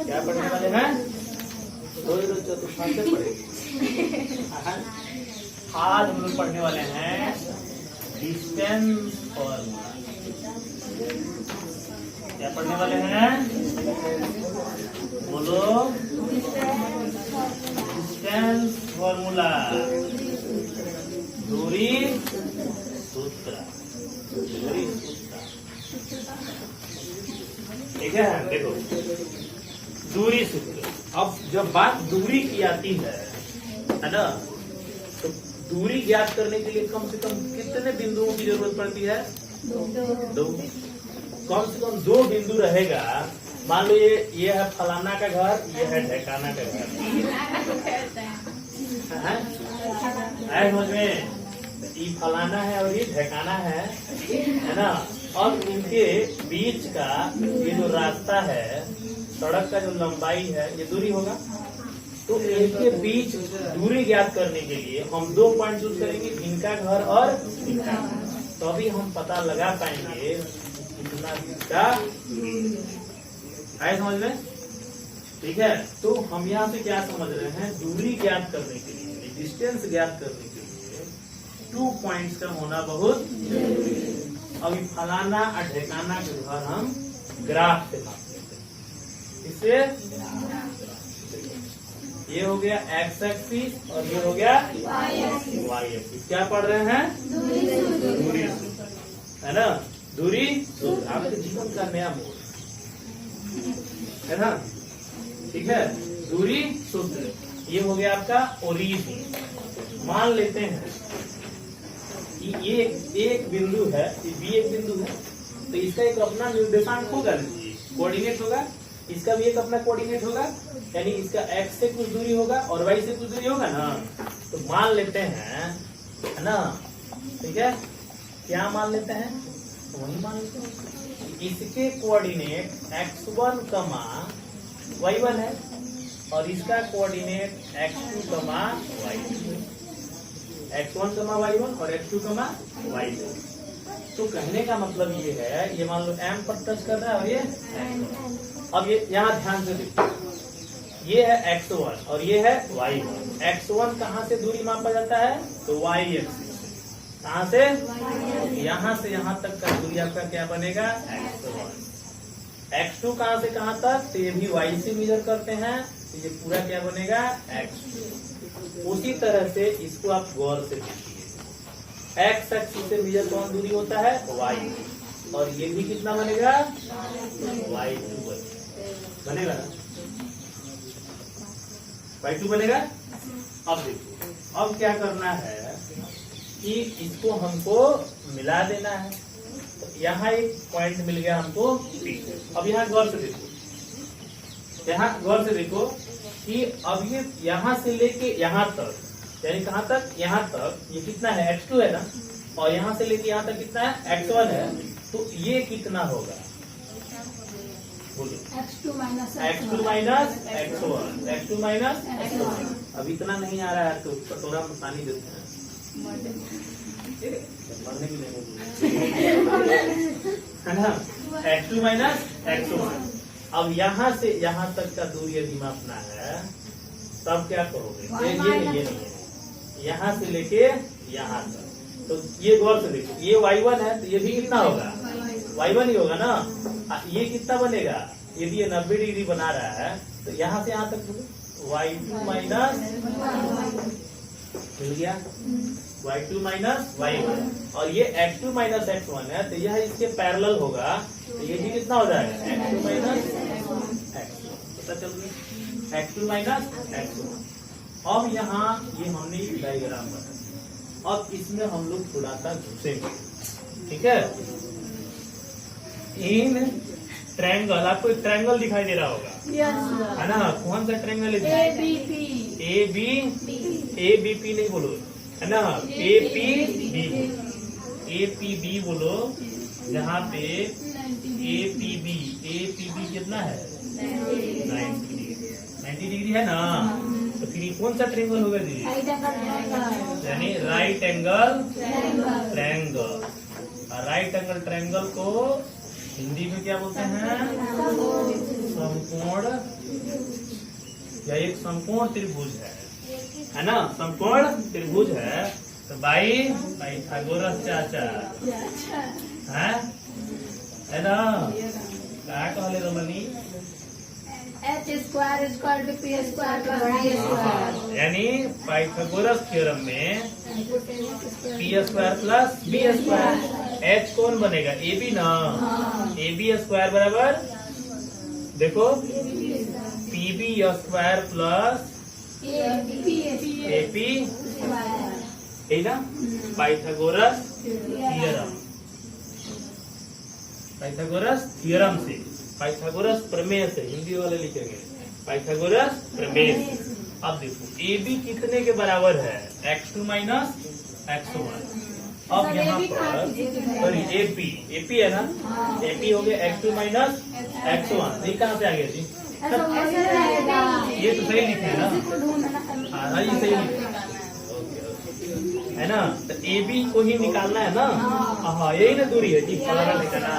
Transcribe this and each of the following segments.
क्या पढ़ने वाले हैं? रोज रोज चतुर्थांश से पढ़ेंगे। आज हम लोग पढ़ने वाले हैं डिस्टेंस फॉर्मूला। क्या पढ़ने वाले हैं? बोलो। डिस्टेंस फॉर्मूला, दूरी सूत्र। दूरी सूत्र, ठीक है। देखो, दूरी सूत्र। अब जब बात दूरी की आती है ना, तो दूरी ज्ञात करने के लिए कम से कम कितने बिंदुओं की जरूरत पड़ती है? दो। कम से कम दो बिंदु रहेगा। मान लो ये है फलाना का घर, ये है ढेकाना का घर, है समझ में? ये फलाना है और ये ढेकाना है ना। और इनके बीच का ये जो रास्ता है, सड़क का जो लंबाई है, ये दूरी होगा। तो इनके बीच दूरी ज्ञात करने के लिए हम दो पॉइंट चूज करेंगे, इनका घर और इनका घर। तो अभी हम पता लगा पाएंगे कितना का आए समझ में? ठीक है। तो हम यहाँ से क्या समझ रहे हैं? दूरी ज्ञात करने के लिए, डिस्टेंस ज्ञात करने के लिए 2 पॉइंट्स का होना बहुत जरूरी है। अभी फलाना और ढेकाना के घर हम ग्राफ से नाप लेते हैं। इससे ये हो गया एक्स एक्सिस और ये हो गया वाई एक्सिस। क्या पढ़ रहे हैं? दूरी सूत्र, है ना। दूरी सूत्र आपके जीवन का नया मोड़ है ना। ठीक है, दूरी सूत्र। ये हो गया आपका ओरिजिन। मान लेते हैं कि ये एक बिंदु है, ये भी एक बिंदु है, तो इसका एक अपना निर्देशांक होगा, कोऑर्डिनेट होगा। इसका भी एक अपना कोऑर्डिनेट होगा, यानी इसका एक्स से कुछ दूरी होगा और वाई से कुछ दूरी होगा ना। तो मान लेते हैं, है ना। ठीक है, क्या मान लेते हैं? वही मान लेते हैं इसके कोऑर्डिनेट x1, y1 है और इसका coordinate x2, y2। x1, y1 और x2, y2। तो कहने का मतलब ये है, ये मान लो m पर टच कर रहा है और ये अब ये यहाँ ध्यान से देखो, ये है x1 और ये है y1। x1 कहाँ से दूरी मापा जाता है? तो y एक्सिस। कहाँ से? यहाँ से यहाँ तक का दूरी आपका क्या बनेगा? x1। x2 कहाँ से कहाँ तक? तो ये भी y से मेजर करते हैं, तो ये पूरा क्या बनेगा? x2। उसी तरह से इसको आप गौर से देखिए, x एक्सिस से मेजर कौन दूरी होता है? y। और ये भी कितना बनेगा? y2 बनेगा ना, y2 बनेगा। अब देखो, अब क्या करना है कि इसको हमको मिला देना है। तो यहाँ एक पॉइंट मिल गया हमको P। अब यहाँ गौर से देखो, यहाँ गौर से देखो कि अब ये यहाँ से लेके यहाँ तक, यानी कहाँ तक? यहाँ तक। ये कितना है? x2 है ना। और यहाँ से लेके यहाँ तक कितना है? x1 है। तो ये कितना होगा? बोलो। x2 minus x1। अब इतना नहीं आ रहा है तो कटोरा में पानी देते हैं, पढ़ने की नहीं है ना। x2 minus x1। अब यहाँ से यहाँ तक का दूरी यदि मापना है तब क्या करोगे? ये नहीं है, यहाँ से लेके यहाँ तक। तो ये गौर से देखो, ये y1 है तो ये भी कितना होगा? y1 ही होगा ना। ये कितना बनेगा? यदि ये 90 डिग्री बना रहा है तो यहाँ से यहाँ तक y2 माइनस मिल गया, y2 माइनस y1। और ये x2 माइनस x1 है तो यह इसके पैरेलल होगा, तो ये भी कितना हो जाएगा? x2 minus x1। पता चल गया, x2 माइनस x1। अब यहाँ ये हमने डायग्राम बनाया, अब इसमें हम लोग थोड़ा सा घुसेंगे। ठीक है, इन ट्रायंगल, आपको एक ट्रायंगल दिखाई दे रहा होगा, है ना। कौन सा ट्रायंगल है? ABP नहीं बोलो, है ना। APB बोलो, जहाँ पे APB कितना है? 90 डिग्री है ना। तो फिर ये कौन सा ट्रायंगल होगा दीदी? यानी right angle triangle. Right angle triangle को हिंदी में क्या बोलते हैं? समकोण समकोण, यह एक समकोण त्रिभुज है ना, समकोण त्रिभुज है। तो भाई पाइथागोरस चाचा है ना, क्या कहले रमनी, यानी पाइथागोरस थ्योरम में p² प्लस b², h कौन बनेगा, ए बी ना, ab² बराबर देखो pb² प्लस ap, है ना, पाइथागोरस थ्योरम, पाइथागोरस थ्योरम से, पाइथागोरस प्रमेय से, हिंदी वाले लिखेंगे पाइथागोरस प्रमेय से। अब देखो ए बी कितने के बराबर है, x2 माइनस x1। अब यहाँ पर सॉरी एपी है ना, एपी हो गया x2 माइनस x1। ये कहाँ से आ गया जी, ये तो सही लिखे है ना, हाँ ये सही लिखे है ना। तो ए बी को ही निकालना है ना, हाँ यही ना दूरी है जी, पलरा लिखना,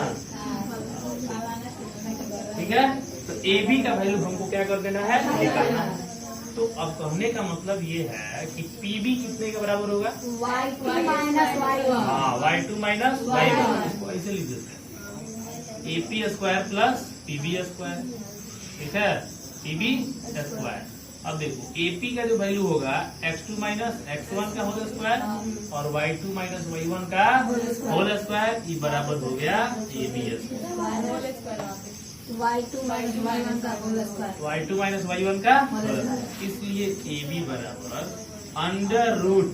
ठीक है। तो ए बी का वैल्यू हमको क्या कर देना है, निकालना है। तो अब कहने का मतलब ये है कि पी बी कितने के बराबर होगा, y2 माइनस y1। हाँ y2 माइनस y1, इसको ऐसे लिख देते हैं, AP² प्लस PB², ठीक है, PB²। अब देखो AP का जो वैल्यू होगा x2 माइनस x1 का होल स्क्वायर और y2 माइनस y1 का होल स्क्वायर, ये बराबर हो गया AB², y2 माइनस y1 का whole square, y2 minus y1 का, इसलिए AB बराबर under root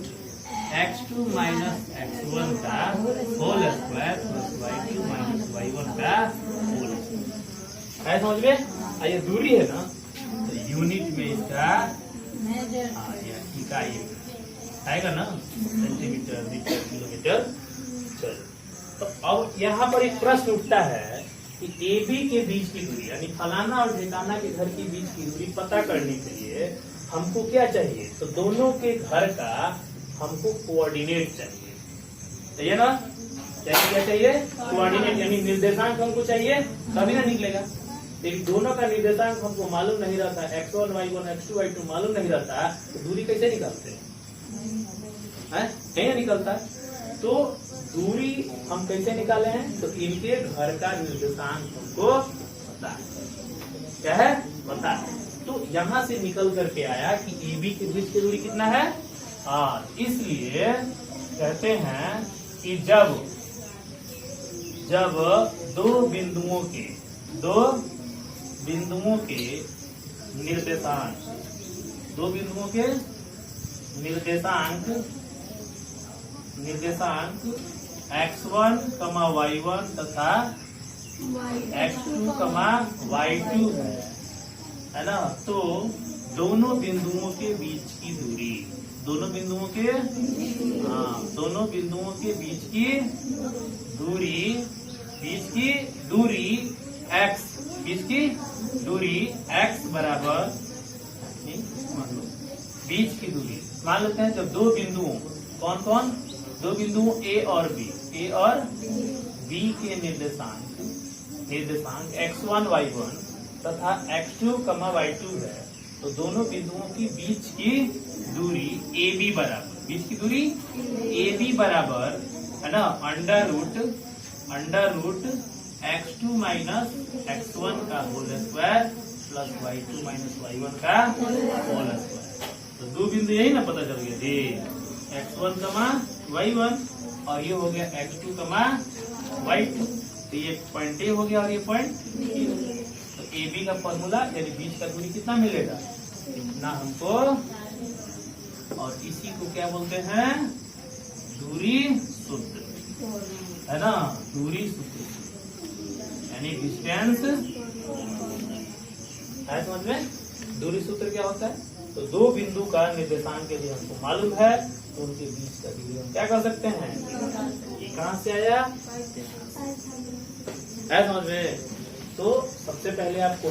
x2 minus x1 का whole square plus y2 minus y1 का होल स्क्वायर। है समझ में, ये दूरी है ना, तो यूनिट में इसका इकाई आएगा ना, सेंटीमीटर, मीटर, किलोमीटर। चलो, तो अब यहाँ पर एक प्रश्न उठता है कि ए बी के बीच की दूरी, यानी फलाना और ठिकाना के घर के बीच की दूरी पता करने के लिए हमको क्या चाहिए, तो दोनों के घर का हमको कोऑर्डिनेट चाहिए, चाहिए ना, क्या चाहिए, कोऑर्डिनेट, यानी निर्देशांक हमको चाहिए, तभी ना निकलेगा। लेकिन दोनों का निर्देशांक हमको मालूम नहीं रहता, x1 y1 x2 y2 मालूम नहीं रहता, तो दूरी कैसे निकालते हैं, नहीं निकलता। तो दूरी हम कैसे निकाले हैं, तो इनके घर का निर्देशांक हमको पता है, क्या है, पता है। तो यहाँ से निकल करके आया कि ए बी के बीच की दूरी कितना है, इसलिए कहते हैं कि जब दो बिंदुओं के निर्देशांक x1, y1 तथा x2, y2 है ना, तो दोनों बिंदुओं के बीच की दूरी, दोनों बिंदुओं के बीच की दूरी x बराबर, बीच की दूरी मान लेते हैं, जब दो बिंदुओं, कौन दो बिंदुओं A और B के निर्देशांक x1 y1 तथा x2, y2 है, तो दोनों बिंदुओं की बीच की दूरी AB बराबर, बीच की दूरी AB बराबर है ना, under root x2 minus x1 का whole square plus y2 minus y1 का होल स्क्वायर। तो दो बिंदु यही ना पता चल गया जी, x1, y1 और ये हो गया x2, y2। तो ये पॉइंट A हो गया और ये पॉइंट B हो गया। तो AB का फॉर्मूला, यानी बीच का दूरी कितना मिलेगा, इतना हमको, और इसी को क्या बोलते हैं, दूरी सूत्र, है ना, दूरी सूत्र, यानी डिस्टेंस, है समझ में। दूरी सूत्र क्या होता है, तो दो बिंदु का निर्देशांक यदि हमको मालूम है, तो उनके बीच का दूरी हम क्या कर सकते हैं, ये कहाँ से आया, है समझ में। तो सबसे पहले आपको